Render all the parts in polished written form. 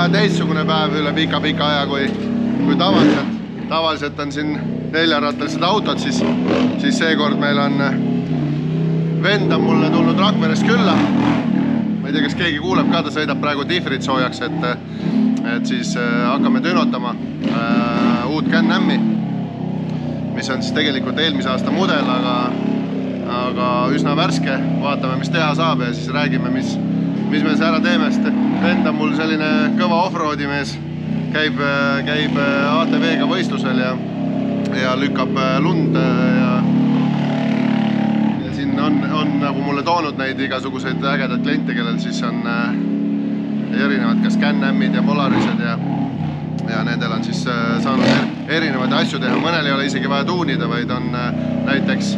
vähe teistsugune päev üle pika aja kui tavaliselt on siin neljarattalised autod, siis seekord meil on vend on mulle tulnud Rakverest külla. Ma ei tea, kas keegi kuuleb ka, ta sõidab praegu Differit soojaks, et siis hakkame tünotama uut Can-Ami, mis on siis tegelikult eelmise aasta mudel, aga üsna värske. Vaatame, mis teha saab ja siis räägime, mis me see ära teeme, sest vend on mul selline kõva offroadi mees, käib ATV-ga võistlusel ja lükkab lund ja siin on nagu mulle toonud neid igasuguseid ägedad kliente, kellel siis on erinevad kas Can-Amid ja Polarised ja nendel on siis saanud erinevaid asju teha. Mõnel ei ole isegi vaja tuunida, vaid on näiteks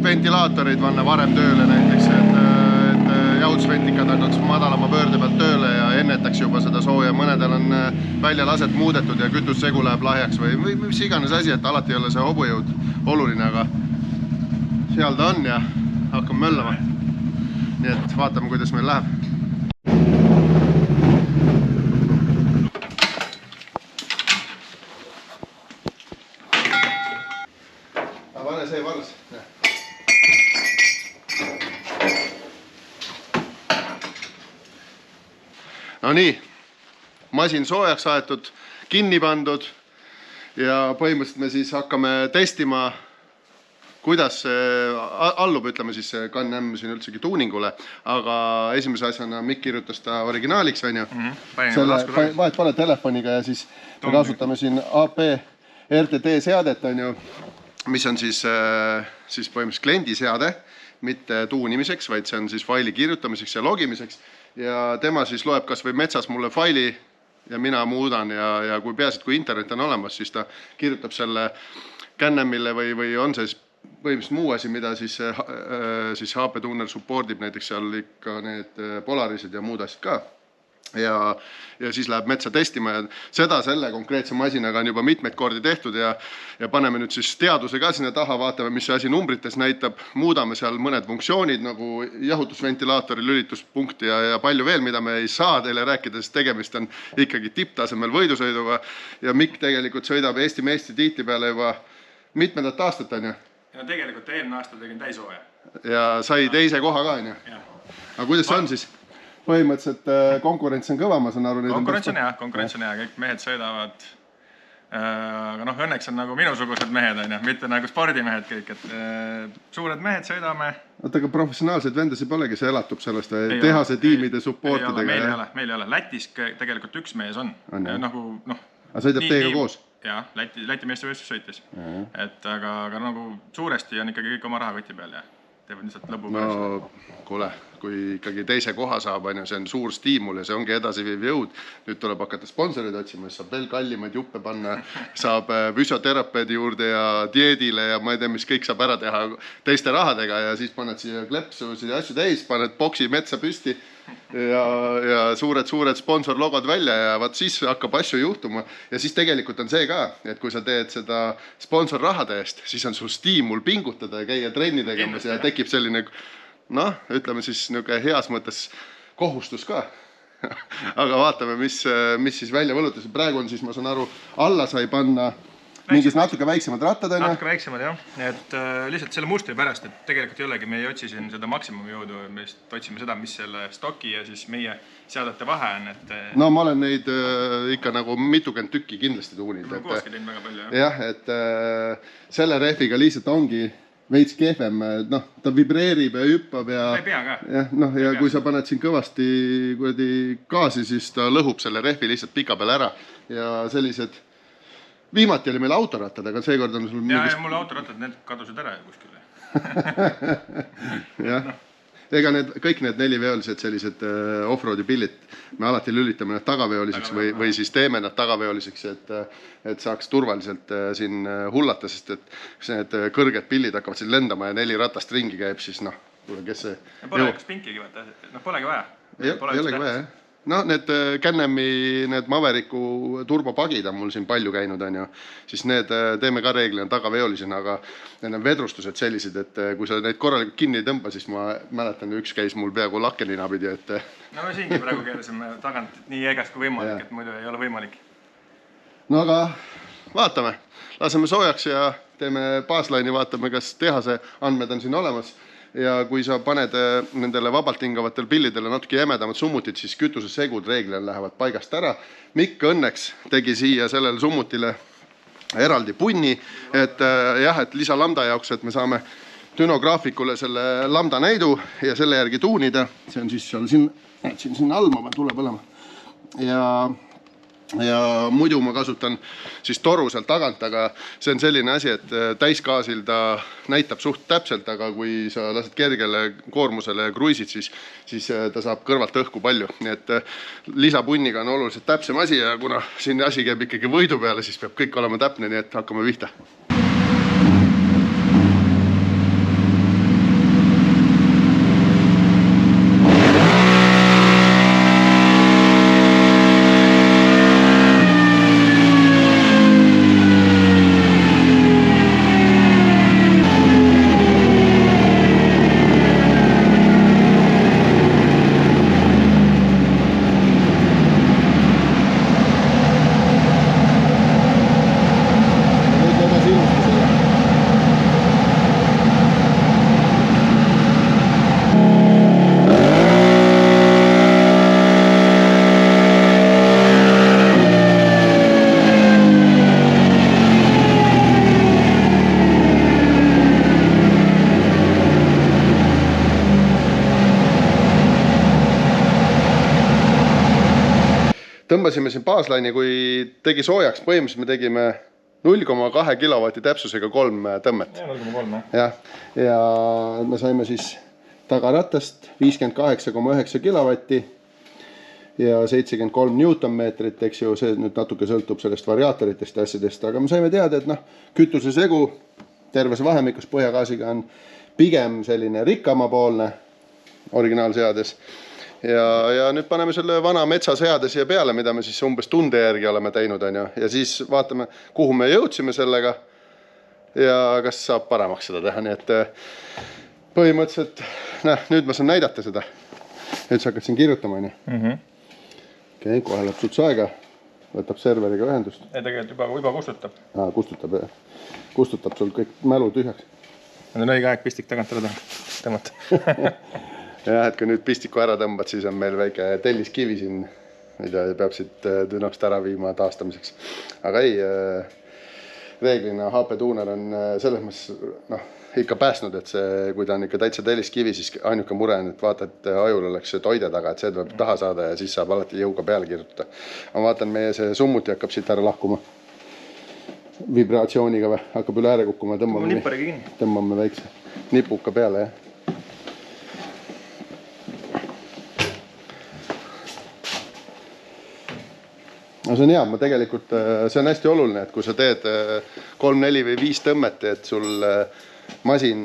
ventilaatorid panna varem tööle näiteks, et jahutusventikad hakkaks madalama pöörde pealt tööle ja ennetaks juba seda sooja. Mõnedel on väljalaset muudetud ja kütussegu läheb lahjaks või mis iganes asi, et alati ei ole see hobujõud oluline, aga seal ta on ja hakkame möllama. Nii et vaatame, kuidas meil läheb. Pane see vars. No nii, masin soojaks aetud, kinni pandud ja põhimõtteliselt me siis hakkame testima, kuidas allub, ütleme siis Can-Am siin üldsegi tuuningule, aga esimese asjana Mikk kirjutas ta originaaliks, venju. Vahet pole telefoniga ja siis me kasutame siin AP RTD seadet, mis on siis põhimõtteliselt kliendi seade, mitte tuunimiseks, vaid see on siis faili kirjutamiseks ja logimiseks. Ja tema siis loeb kas või metsas mulle faili ja mina muudan ja kui peaasi, kui internet on olemas, siis ta kirjutab selle Can-Amile või on see põhimõtteliselt muu asi, mida siis HP Tuner supportib, näiteks seal ikka need Polarised ja muud asjad ka. Ja siis läheb metsa testima ja seda selle konkreetse masinaga on juba mitmeid kordi tehtud ja paneme nüüd siis teaduse ka sinna taha, vaatame, mis see asi numbrites näitab, muudame seal mõned funktsioonid nagu jahutusventilaatori lülituspunkti ja palju veel, mida me ei saa teile rääkida, sest tegemist on ikkagi tipptasemel võidusõiduga ja Mikk tegelikult sõidab Eesti meistritiitli peale juba mitmendat aastat, on ju? Ja tegelikult eelmine aasta tegin täishooja. Ja sai teise koha ka, on ju? Aga kuidas see on siis? Põhimõtteliselt konkurents on kõva, ma saan aru. Konkurents on hea, kõik mehed sõidavad. Aga õnneks on nagu minusugused mehed, mitte nagu spordimehed kõik. Suured mehed sõidame. Oota, aga professionaalseid vendasid polegi, see elatub sellest või tehase tiimide supportidega? Meil ei ole. Lätis tegelikult üks mees on. Aga sõidab teiega koos? Jah, Läti meistrivõistlus sõitis. Aga nagu suuresti on ikkagi kõik oma rahakoti peal ja teevad lihtsalt lõbu pärast. No, kuule, kui ikkagi teise koha saab, see on suur stiimul ja see ongi edasiviiv jõud. Nüüd tuleb hakata sponsorid otsima, saab veel kallimaid juppe panna, saab füsioterapeedi juurde ja dieedile ja ma ei tea, mis kõik saab ära teha teiste rahadega ja siis paned siia klepsusid ja asju täis, paned boksi metsa püsti ja suured sponsorlogod välja ja vaat siis hakkab asju juhtuma ja siis tegelikult on see ka, et kui sa teed seda sponsorrahade eest, siis on sul stiimul pingutada ja käia trenni tegemas ja tekib selline, ütleme siis heas mõttes kohustus ka. Aga vaatame, mis siis välja võlutas. Praegu on siis, ma saan aru, alla sai panna mingis natuke väiksemad rattad. Natuke väiksemad, jah. Et lihtsalt selle mustri pärast, et tegelikult ei olegi, me ei otsi siin seda maksimumjõudu, me otsime seda, mis selle stoki ja siis meie seadete vahe on. No ma olen neid ikka nagu mitukümmend tükki kindlasti tuuninud. Kooski teinud väga palju, jah. Jah, et selle rehviga lihtsalt ongi veits kehvem, ta vibreerib ja hüppab ja ei pea ka. Ja kui sa paned siin kõvasti gaasi, siis ta lõhub selle rehvi lihtsalt pika peale ära ja sellised viimati oli meil autorattad, aga seekord on sul ja mul autorattad, need kadusid ära kuskile. Jah, ega kõik need neliveolised sellised offroadi pillid, me alati lülitame need tagaveoliseks või siis teeme nad tagaveoliseks, et saaks turvaliselt siin hullata, sest et need kõrged pillid hakkavad siin lendama ja 4 ratast ringi käib, siis kes see... Pole üks pinkigi, polegi vaja. Ei olegi vaja, jah. no need Can-Ami, need Mavericku turbopagid on mul siin palju käinud, on ju, siis need teeme ka reeglina tagaveolisena, aga need on vedrustused sellised, et kui sa neid korralikult kinni ei tõmba, siis ma mäletan, üks käis mul peaaegu lakkenina pidi, et... No me siingi praegu keelasime tagant nii egas kui võimalik, et muidu ei ole võimalik. No aga vaatame, laseme soojaks ja teeme baasline'i, vaatame, kas tehase andmed on siin olemas. Ja kui sa paned nendele vabalt hingavatel pillidele natuke jämedamad summutid, siis kütusesegud reeglina lähevad paigast ära. Mikk õnneks tegi siia sellele summutile eraldi punni, et jah, et lisa lambda jaoks, et me saame dünograafikule selle lambda näidu ja selle järgi tuunida. See on siis seal siin all, ma pean tule põlema. Ja muidu ma kasutan siis toru sealt tagant, aga see on selline asi, et täiskaasil ta näitab suht täpselt, aga kui sa lased kergele koormusele ja kruisid, siis ta saab kõrvalt õhku palju. Nii et lisapunniga on oluliselt täpsem asi ja kuna siin asi käib ikkagi võidu peale, siis peab kõik olema täpne, nii et hakkame pihta. Tõmbasime siin baasline'i, kui tegi soojaks, põhimõtteliselt me tegime 0,2 kilovati täpsusega 3 tõmmet. Ja 0,3. Ja me saime siis tagarattast 58,9 kilovatti ja 73 newtonmeetrit, eks ju, see nüüd natuke sõltub sellest variaatoritest ja asjadest, aga me saime teada, et kütusesegu terves vahemikus põhjagaasiga on pigem selline rikkamapoolne originaalseades. Ja nüüd paneme selle vana metsaseade siia peale, mida me siis umbes tunde järgi oleme teinud, on ju. Ja siis vaatame, kuhu me jõudsime sellega ja kas saab paremaks seda teha. Nii et põhimõtteliselt, nüüd ma saan näidata seda. Nüüd sa hakkad siin kirjutama, on ju. Okei, kohe läheb suts aega. Võtab serveriga ühendust. Ei, tegelikult juba kustutab. Kustutab, jah. Kustutab sul kõik mälu tühjaks. Nüüd on õige aeg pistik tagant ära tõmmata. Jah, et kui nüüd pistiku ära tõmbad, siis on meil väike telliskivi siin, mida peab siit dünost ära viima taastamiseks. Aga ei, reeglina HP Tuner on selles mõttes ikka pääsnud, et see, kui ta on ikka täitsa telliskivi, siis ainuke mure on, et vaata, et ajul oleks see toide taga, et see tuleb taha saada ja siis saab alati jõuga peale kirjutada. Ma vaatan, meie see summuti hakkab siit ära lahkuma. Vibratsiooniga või? Hakkab üle ääre kukkuma. Tõmbame väikse nipuka peale, jah. No see on hea, tegelikult see on hästi oluline, et kui sa teed 3, 4 või 5 tõmmet, et sul masin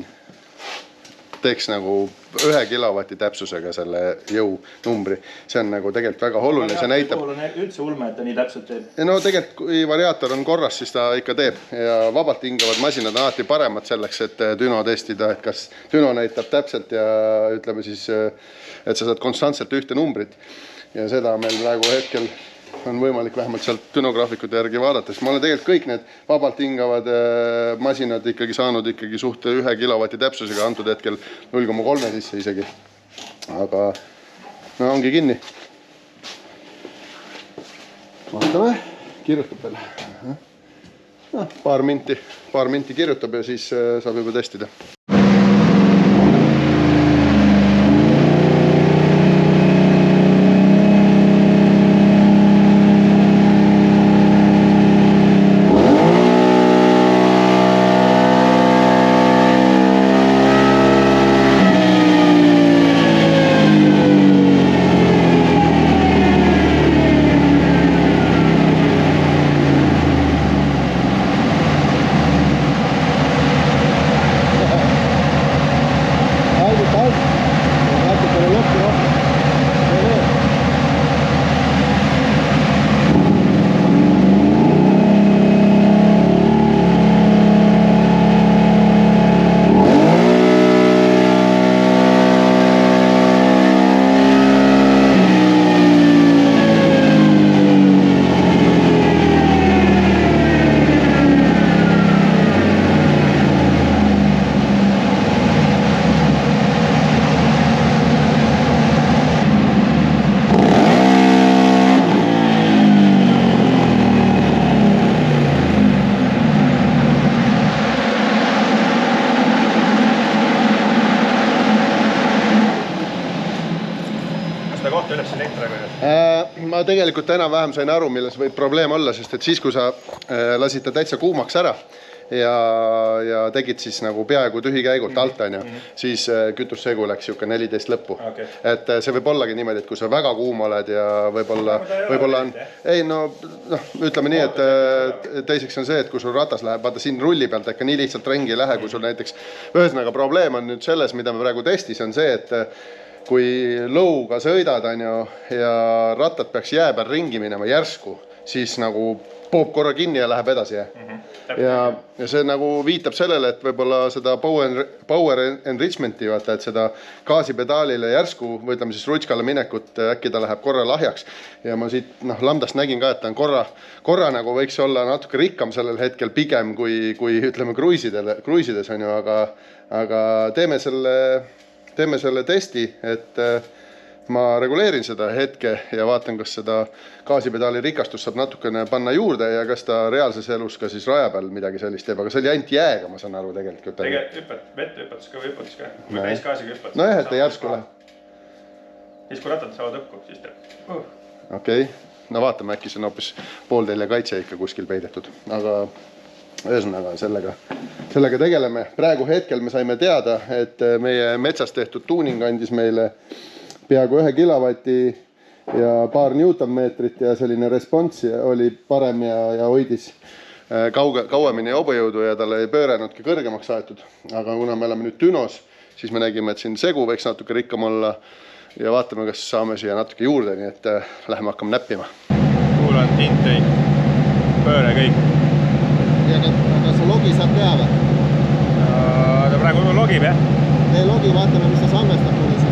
teeks nagu 1 kilovati täpsusega selle jõunumbri. See on nagu tegelikult väga oluline. See näitab... on üldse ulme, et ta nii täpselt teeb. No tegelikult, kui variaator on korras, siis ta ikka teeb. Ja vabalt hingavad masinad on alati paremad selleks, et düno testida, et kas düno näitab täpselt ja ütleme siis, et sa saad konstantselt ühte numbrit. Ja seda meil praegu hetkel on võimalik vähemalt sealt dünograafikute järgi vaadata. Ma olen tegelikult kõik need vabalt hingavad masinad ikkagi saanud ikkagi suht 1 kilovati täpsusega, antud hetkel 0,3 sisse isegi. Aga no ongi kinni. Vaatame, kirjutab veel. No, paar minti kirjutab ja siis saab juba testida. tegelikult enam-vähem sain aru, milles võib probleem olla, sest et siis, kui sa lasid ta täitsa kuumaks ära ja tegid siis nagu peaaegu tühikäigult alt, on ju, siis kütussegu läks siuke 14 lõppu. Et see võib ollagi niimoodi, et kui sa väga kuum oled ja võib-olla on... Ei, no, ütleme nii, et teiseks on see, et kui sul ratas läheb, vaata siin rulli pealt ikka nii lihtsalt ringi ei lähe, kui sul näiteks... Ühesõnaga probleem on nüüd selles, mida me praegu testis, on see, et kui lõuga sõidad, on ju, ja rattad peaks jää peal ringi minema järsku, siis nagu poob korra kinni ja läheb edasi. Ja see nagu viitab sellele, et võib-olla seda power enrichmenti, vaata, et seda gaasipedaalile järsku, või ütleme siis rutskale minekut, äkki ta läheb korra lahjaks. Ja ma siit lambdast nägin ka, et ta on korra nagu võiks olla natuke rikkam sellel hetkel pigem kui ütleme kruiisides, on ju, aga teeme selle testi, et ma reguleerin seda hetke ja vaatan, kas seda gaasipedaali rikastust saab natukene panna juurde ja kas ta reaalses elus ka siis raja peal midagi sellist teeb, aga see oli ainult jääga, ma saan aru tegelikult. Vett hüppatus ka või hüppatus ka? Või täisgaasiga hüppatus? No jah, et ta järsku läheb. Siis kui ratad saavad õpku, siis teeb. Okei, no vaatame, äkki see on hoopis pooltelje kaitse ikka kuskil peidetud, aga ühesõnaga sellega tegeleme. Praegu hetkel me saime teada, et meie metsas tehtud tuuning andis meile peaaegu 1 kilovati ja paar newtonmeetrit ja selline respons oli parem ja hoidis kauemini hobujõudu ja talle ei pöörenudki kõrgemaks aetud. Aga kuna me oleme nüüd dünos, siis me nägime, et siin segu võiks natuke rikkam olla ja vaatame, kas saame siia natuke juurde, nii et läheme hakkame näppima. Kuulan tinteid, pööre kõik. Ja aga see logi saab teha või? Ta praegu logib, jah? Tee logi, vaatame, mis ta salvestab mulle sinna.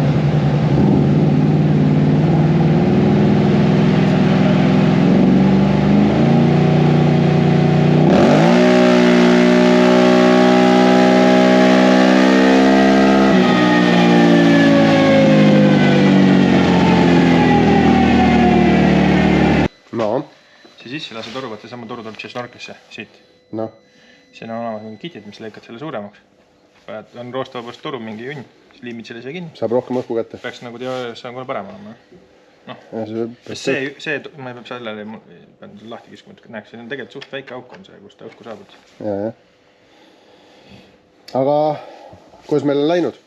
Sisse lase toru, võtta sama toru tuleb siia snorklisse, siit. No. Siin on olemas mingi kitid, mis lõikad selle suuremaks. On roostvabast toru mingi junn, siis liimid selle siia kinni. Saab rohkem õhku kätte. Peaks nagu see on kohe parem olema. See, ma ei peab sellele lahti kiskuma, et näeks, see on tegelikult suht väike auk on see, kus ta õhku saabud. Ja. Aga kuidas meil on läinud?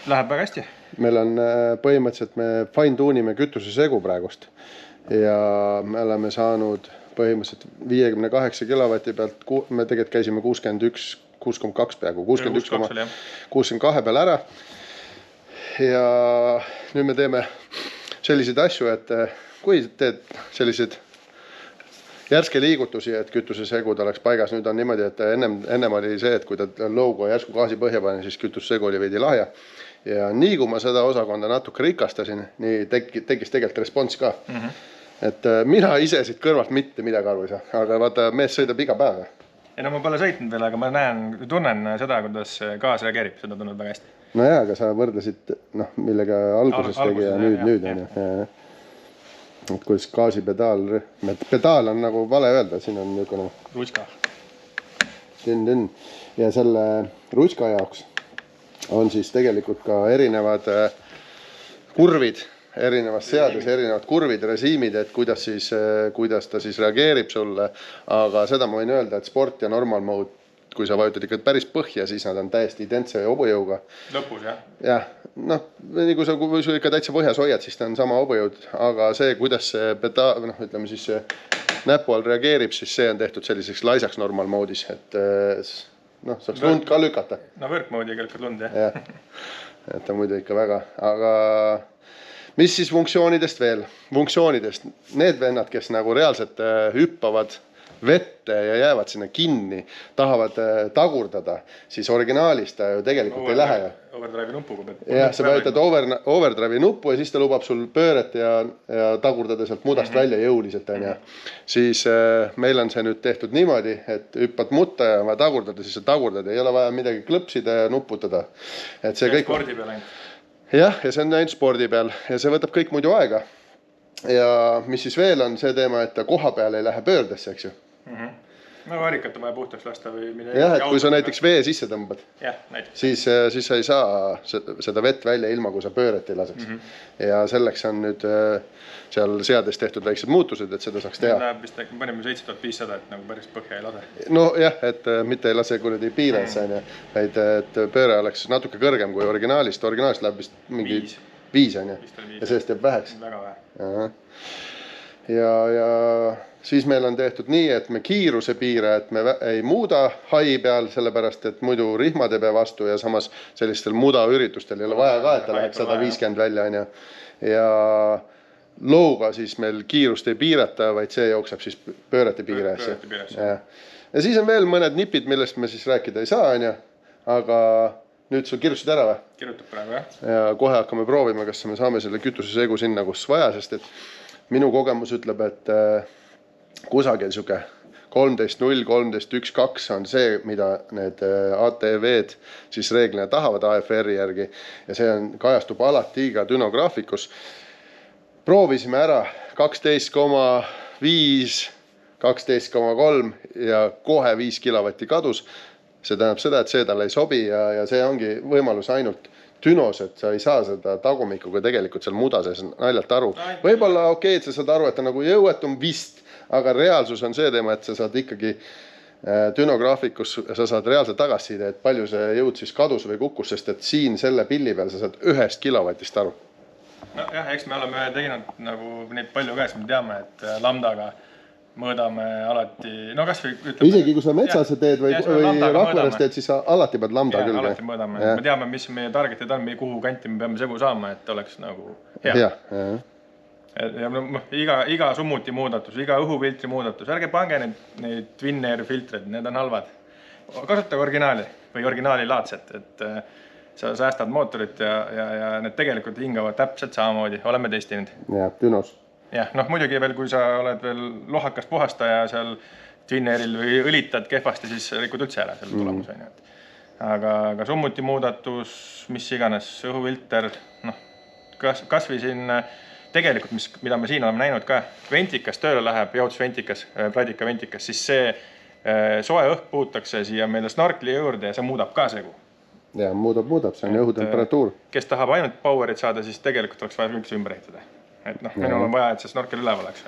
Läheb väga hästi. Meil on põhimõtteliselt, me fine tuunime kütuse segu praegust. Ja me oleme saanud põhimõtteliselt 58 kilovati pealt, me tegelikult käisime 61,2 peaaegu, 61,62 peal ära. Ja nüüd me teeme selliseid asju, et kui teed selliseid järske liigutusi, et kütusesegud oleks paigas, nüüd on niimoodi, et ennem oli see, et kui ta lõugu järsku gaasi põhja pani, siis kütusesegu oli veidi lahja. Ja nii kui ma seda osakonda natuke rikastasin, nii tekkis tegelikult respons ka. Et mina ise siit kõrvalt mitte midagi aru ei saa, aga vaata, mees sõidab iga päev. Ei no ma pole sõitnud veel, aga ma tunnen seda, kuidas gaas reageerib, seda tunneb väga hästi. No jaa, aga sa võrdlesid, millega alguses tegi ja nüüd on. Et kuidas gaasipedaal on nagu vale öelda, siin on niisugune rutska. Ja selle rutska jaoks on siis tegelikult ka erinevad kurvid, erinevas seades, erinevad kurvid, režiimid, et kuidas ta siis reageerib sulle, aga seda ma võin öelda, et sport ja normal mode, kui sa vajutad ikka päris põhja, siis nad on täiesti identse hobujõuga. Lõpus, jah? Jah, nii kui sa ikka täitsa põhjas hoiad, siis ta on sama hobujõud, aga see, kuidas see ütleme siis see näpu all reageerib, siis see on tehtud selliseks laisaks normal moodis, et saaks lund ka lükata. No võrkmoodi kõlkad lund, jah? Et ta muidu ikka väga, aga mis siis funktsioonidest veel? Funktsioonidest, need vennad, kes nagu reaalselt hüppavad vette ja jäävad sinna kinni, tahavad tagurdada, siis originaalis ta ju tegelikult ei lähe. Overdrive'i nupuga pead. Jah, sa vajutad overdrive'i nuppu ja siis ta lubab sul pööret ja tagurdada sealt mudast välja jõuliselt. Siis meil on see nüüd tehtud niimoodi, et hüppad mutta ja tagurdada, siis sa tagurdad. Ei ole vaja midagi klõpsida ja nuputada. See on spordi peal ainult. Jah, ja see on ainult spordi peal ja see võtab kõik muidu aega. Ja mis siis veel on see teema, et ta koha peal ei lähe pöördesse, eks ju. No varikat on vaja puhtaks lasta või midagi. Jah, et kui sa näiteks vee sisse tõmbad, jah, näiteks. siis sa ei saa seda vett välja ilma, kui sa pööret ei laseks. Ja selleks on nüüd seal seades tehtud väiksed muutused, et seda saaks teha. Läheb vist panime 7500, et nagu päris põhja ei lase. No jah, et mitte ei lase kuradi piires, vaid et pööre oleks natuke kõrgem kui originaalist. Originaalist läheb vist mingi 5 on ju. Ja sellest jääb väheks. Väga vähe. Ja siis meil on tehtud nii, et me kiiruse piire, et me ei muuda hai peal, sellepärast, et muidu rihmad ei pea vastu ja samas sellistel mudaüritustel ei ole vaja ka, et ta läheb 150 välja on ju. Ja looga siis meil kiirust ei piirata, vaid see jookseb siis pöörete piires. Ja siis on veel mõned nipid, millest me siis rääkida ei saa on ju, aga nüüd sul kirjutasid ära või? Kirjutab praegu jah. Ja kohe hakkame proovima, kas me saame selle kütusesegu sinna, kus vaja, sest et minu kogemus ütleb, et kusagil siuke 13.0, 13.1.2 on see, mida need ATV-d siis reeglina tahavad AFR-i järgi ja see kajastub alati ka dünograafikus. Proovisime ära 12,5, 12,3 ja kohe 5 kilovatti kadus. See tähendab seda, et see talle ei sobi ja see ongi võimalus ainult dünos, et sa ei saa seda tagumikuga tegelikult seal muda sees naljalt aru. Võib-olla okei, et sa saad aru, et ta nagu jõuetum vist, aga reaalsus on see teema, et sa saad ikkagi dünograafikus, sa saad reaalselt tagasiside, et palju see jõud siis kadus või kukkus, sest et siin selle pilli peal sa saad 1 kilovatist aru. No jah, eks me oleme teinud nagu neid palju käes, me teame, et lambdaga mõõdame alati, no kas või ütleme... Isegi kui sa metsas teed või Rakveres teed, siis sa alati pead lambda küll. Alati mõõdame. Me teame, mis meie targetid on, kuhu kanti me peame segu saama, et oleks nagu hea. Ja iga summuti muudatus, iga õhufiltri muudatus, ärge pange neid Twin Air filtreid, need on halvad. Kasutage originaali või originaali laadset, et sa säästad mootorit ja need tegelikult hingavad täpselt samamoodi, oleme testinud. Ja, dünos. Jah, noh muidugi veel, kui sa oled veel lohakas puhastaja seal Twin Airil või õlitad kehvasti, siis rikud üldse ära selle tulemuseni. Aga summuti muudatus, mis iganes, õhufilter, noh, kas või siin tegelikult, mida me siin oleme näinud ka, ventikas tööle läheb, jõudusventikas, pladika ventikas, siis see soe õhk puhutakse siia meile snorkli juurde ja see muudab ka segu. Ja, muudab, see on õhutemperatuur. Kes tahab ainult powerit saada, siis tegelikult oleks vaja üldse ümber ehitada. Et noh, minul on vaja, et see snorkel üleval oleks.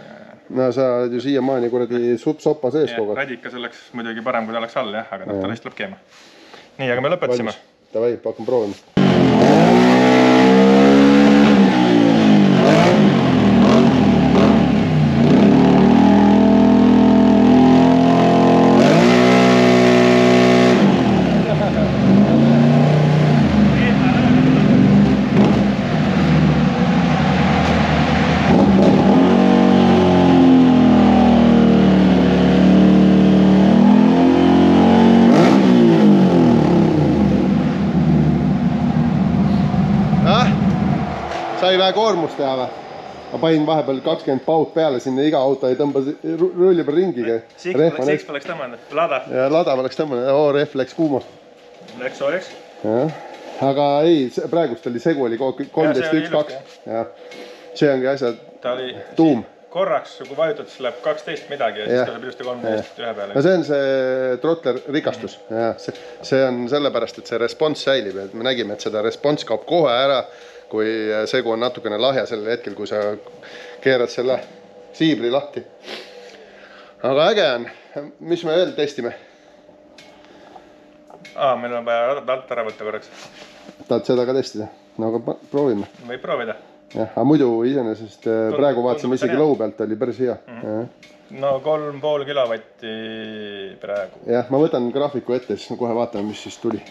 No sa ju siiamaani kuradi soppa sees kogu. Radikas oleks muidugi parem, kui ta oleks all, jah, aga ta lihtsalt tuleb keema. Nii, aga me lõpetasime. Davai, pakun proovima. Sai vähe koormust teha või? Ma panin vahepeal 20 paut peale sinna, iga auto ei tõmba rulli peal ringiga. Siks oleks tõmmanud, lada. Ja lada oleks tõmmanud, rehv läks kuumast. Läks soojaks. Aga ei, praegust oli segu, oli 13.1.2. See ongi asja tuum. Korraks, kui vajutad, siis läheb 12 midagi ja siis tuleb ilusti 13 ühe peale. See on see trottler rikastus. See on sellepärast, et see respons säilib. Me nägime, et seda respons kaob kohe ära, kui segu on natukene lahja sellel hetkel, kui sa keerad selle siibri lahti. Aga äge on. Mis me veel testime? Meil on vaja alt ära võtta korraks. Tahad seda ka testida? No aga proovime. Võib proovida. Aga muidu iseenesest praegu vaatasime isegi lõu pealt, oli päris hea. No 3,5 kilovatti praegu. Jah, ma võtan graafiku ette, siis kohe vaatame, mis siis tuli.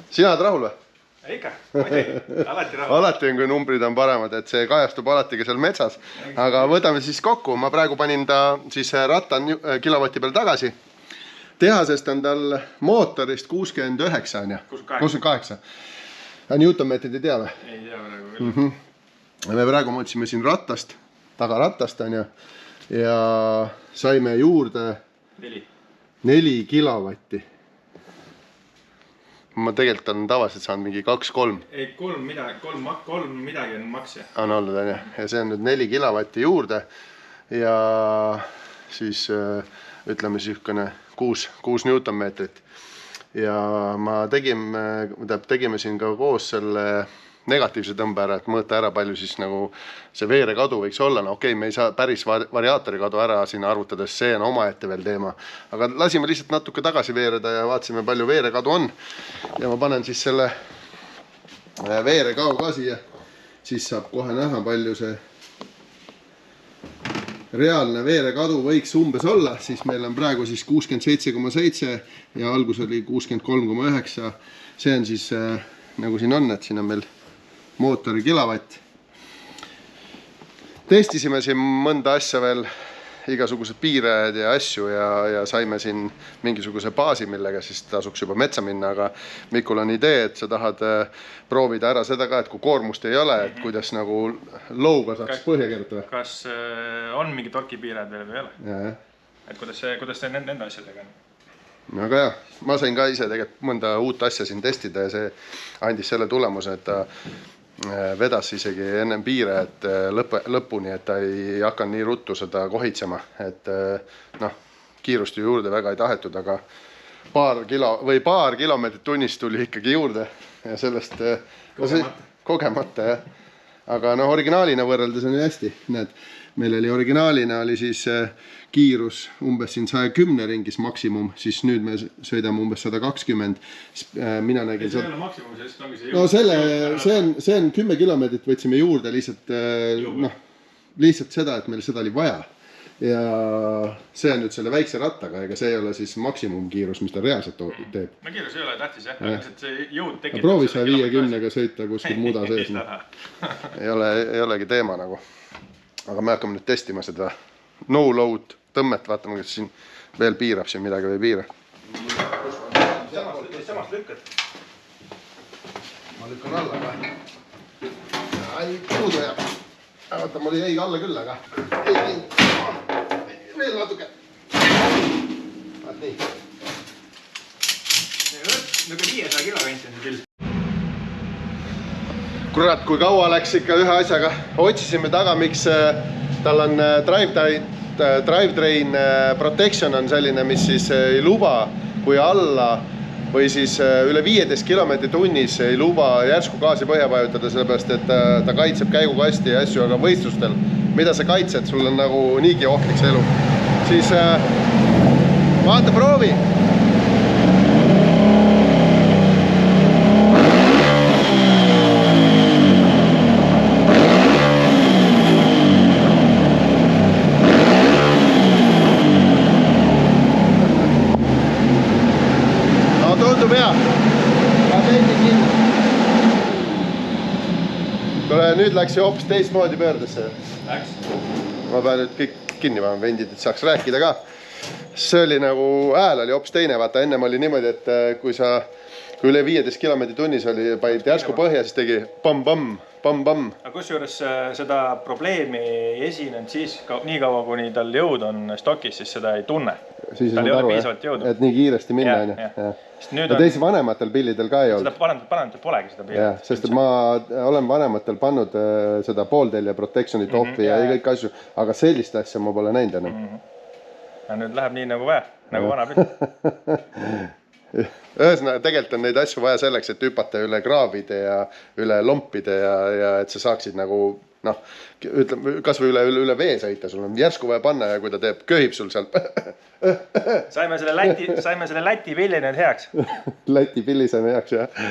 Sina oled rahul või? Ikka, alati rahul. Alati on, kui numbrid on paremad, et see kajastub alati ka seal metsas. Aga võtame siis kokku. Ma praegu panin ta siis ratta kilovatti peal tagasi. Tehasest on tal mootorist 69 on ja? 68. Newtonmeetrid ei tea või? Ei tea praegu küll. Me praegu mõõtsime siin rattast, tagarattast on ja saime juurde 4 kilovatti. Ma tegelikult olen tavaliselt saanud mingi 2-3. Ei, 3 midagi on maks. On olnud, on jah. Ja see on nüüd 4 kilovatti juurde. Ja siis ütleme sihukene 6 newtonmeetrit. Ja ma tegime siin ka koos selle negatiivse tõmbe ära, et mõõta ära palju siis nagu see veere kadu võiks olla. No okei, me ei saa päris variaatori kadu ära siin arvutades, see on omaette veel teema. Aga lasime lihtsalt natuke tagasi veereda ja vaatasime, palju veere kadu on. Ja ma panen siis selle veere kao ka siia. Siis saab kohe näha, palju see reaalne veere kadu võiks umbes olla. Siis meil on praegu siis 67,7 ja algus oli 63,9. See on siis nagu siin on, et siin on meil mootori kilovatt. Testisime siin mõnda asja veel, igasugused piirajad ja asju ja saime siin mingisuguse baasi, millega siis tasuks juba metsa minna, aga Mikul on idee, et sa tahad proovida ära seda ka, et kui koormust ei ole, et kuidas nagu looga saaks põhja kertada. Kas on mingi torkipiirajad veel või ei ole? Ja. Et kuidas see nende asjadega on? No aga jah, ma sain ka ise tegelikult mõnda uut asja siin testida ja see andis selle tulemuse, et ta vedas isegi ennem piirajat lõpuni, et ta ei hakka nii ruttu seda kohitsema, et noh, kiirust ju juurde väga ei tahetud, aga paar kilomeetrit tunnis tuli ikkagi juurde ja sellest kogemata jah. Aga noh, originaalina võrreldes on ju hästi, näed, meil oli originaalina oli siis kiirus umbes siin 110 ringis maksimum, siis nüüd me sõidame umbes 120. Mina nägin see ei ole maksimum, sest ongi see jõud. No see on 10 kilomeetrit võtsime juurde lihtsalt, noh, lihtsalt seda, et meil seda oli vaja. Ja see on nüüd selle väikse rattaga, ega see ei ole siis maksimumkiirus, mis ta reaalselt teeb. No kiirus ei ole tähtis jah, lihtsalt see jõud tekitab. Proovi 150-ga sõita kuskil muda sees. Ei olegi teema nagu. Aga me hakkame nüüd testima seda no-load tõmmet, vaatame, kas siin veel piirab siin midagi või ei piira. Samast lükkad. Ma lükkan alla ka. Ei, puudu jääb. Vaata, mul jäi alla küll, aga veel natuke. Vaat nii. Nagu 500 kilokanti on see pill. Kurat, kui kaua läks ikka ühe asjaga. Otsisime taga, miks tal on drivetrain protection on selline, mis siis ei luba, kui alla või siis üle 15 kilomeetri tunnis ei luba järsku gaasi põhja vajutada, sellepärast et ta kaitseb käigukasti ja asju, aga võistlustel, mida sa kaitsed, sul on nagu niigi ohtlik see elu. Siis vaata, proovi! Nüüd läks ju hoopis teistmoodi pöördesse. Läks. Ma pean nüüd kõik kinni panema vendid, et saaks rääkida ka. See oli nagu, hääl oli hoopis teine, vaata ennem oli niimoodi, et kui üle 15 kilomeetri tunnis oli, panid järsku põhja, siis tegi pam-pam. Aga kusjuures seda probleemi ei esinenud siis nii kaua, kuni tal jõud on stokis, siis seda ei tunne. Tal ei ole piisavalt jõudu. Et nii kiiresti minna. Ja teisi vanematel pillidel ka ei olnud. Seda vanematel polegi seda pilli. Sest ma olen vanematel pannud seda pooltelja protectionit offi ja kõik asju, aga sellist asja ma pole näinud enam. Ja nüüd läheb nii nagu vaja, nagu vana pill. Ühesõnaga, tegelikult on neid asju vaja selleks, et hüpata üle kraavide ja üle lompide ja et sa saaksid nagu, noh, ütleme, kas või üle vee sõita, sul on järsku vaja panna ja kui ta teeb, köhib sul seal. Saime selle Läti pilli nüüd heaks. Läti pilli saime heaks, jah.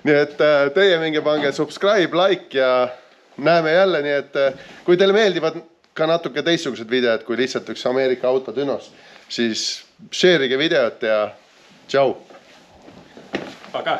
Nii et teie minge pange subscribe, like ja näeme jälle, nii et kui teile meeldivad ka natuke teistsugused videod, kui lihtsalt üks Ameerika auto dünos, siis share'ige videot ja tšau! Aga